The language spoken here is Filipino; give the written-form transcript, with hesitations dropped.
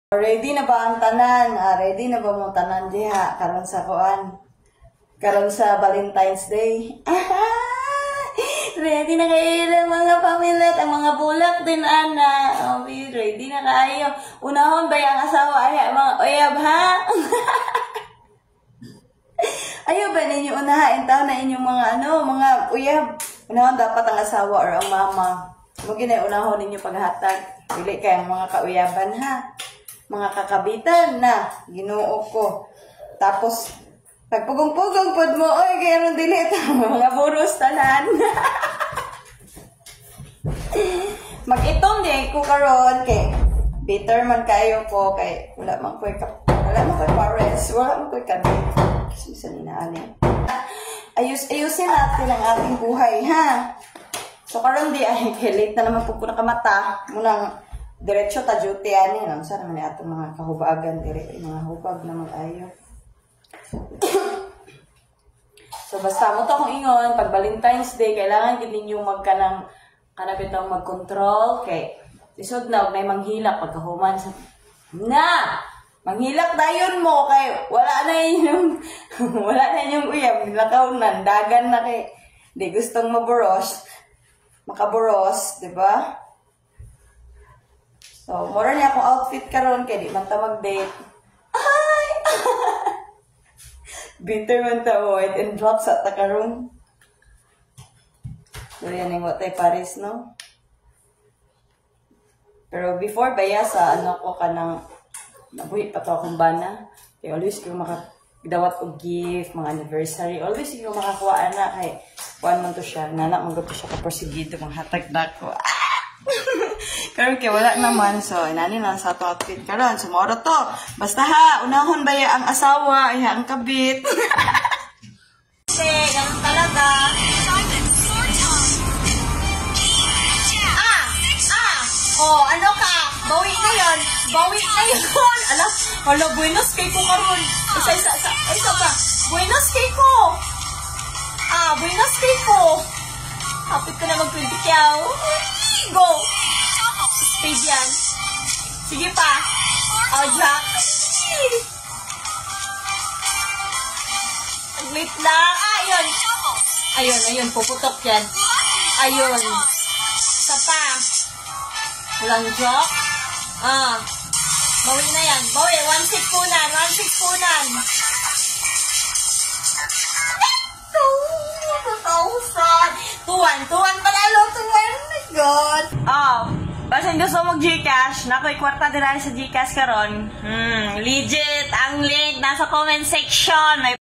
Ready na ba ang tanan? Ready na ba mo tanan diha karon sa kuan? Karon sa Valentine's Day. Ready na kayo mga pamilya at ang mga bulak din ana. Ready na kayo. Unahon ba ang asawa ay mga uyab ha? Ayaw ba ninyo unahain taon na inyong mga mga uyab? Unahon dapat ang asawa or ang mama. Mugin ay unahon ninyo paghatag. Dili kay ang mga kauyaban ha. Mga kakabitan na Ginoo ko. Tapos pagpugong-pugong pod mo, oy kay aron dili ta mga buros tanan. Mag-itom di ko karon kay bitter man kayo ko kay wala man koy pares, wala man koy kabit. Kasi ani. Ayusin natin ang ating buhay ha. So karon di ay late na naman pud ko nakamata munang diretso ta duty ani lang sa naman atong mga kahubagan dire mga hubag na mag-ayo. So basta mo to kung ingon pag Valentine's Day kailangan gid ninyo magkanang kanabitang mag-control kay isod na may manghilak pagkahuman sa na manghilak dayon mo kay wala na inyong uyab lakaw na dagan na kay di gustong makaboros, di ba? So, mura niya akong outfit karon kay di man ta mag-date. Ay! Bitter man ta white and drop sa ta karon. So, yan yung watay Paris, no? Pero before baya sa ko ka ng nabuhi pa to akong bana. Kaya always ko makadawat og gift, mga anniversary. Always ko makakuha na kay kuan man to siya. Nana man to siya kaporsigido mga hatag dako. Karon kay wala naman, so inani lang sa to outfit karon. So moro to. Basta ha, unahon ba ang asawa, ay ang kabit. Ganun talaga. Oh, ano ka? Bawi na yun. Ala, buenos kay ko karon. Isa pa. Buenos kay ko. Buenos kay ko. Hapit ko na mag-20 Go! Speed yan. Sige pa. Jack. Ang late lang. Ayun. Puputok yan. Ayun. Isa pa. Walang joke. Bawi na yan. Bawi. 1-6 punan. 2,000. Tuwan panalo. Oh my God. Basta gusto mo Gcash, nako'y kwarta din sa Gcash karon. Legit. Ang link nasa comment section. May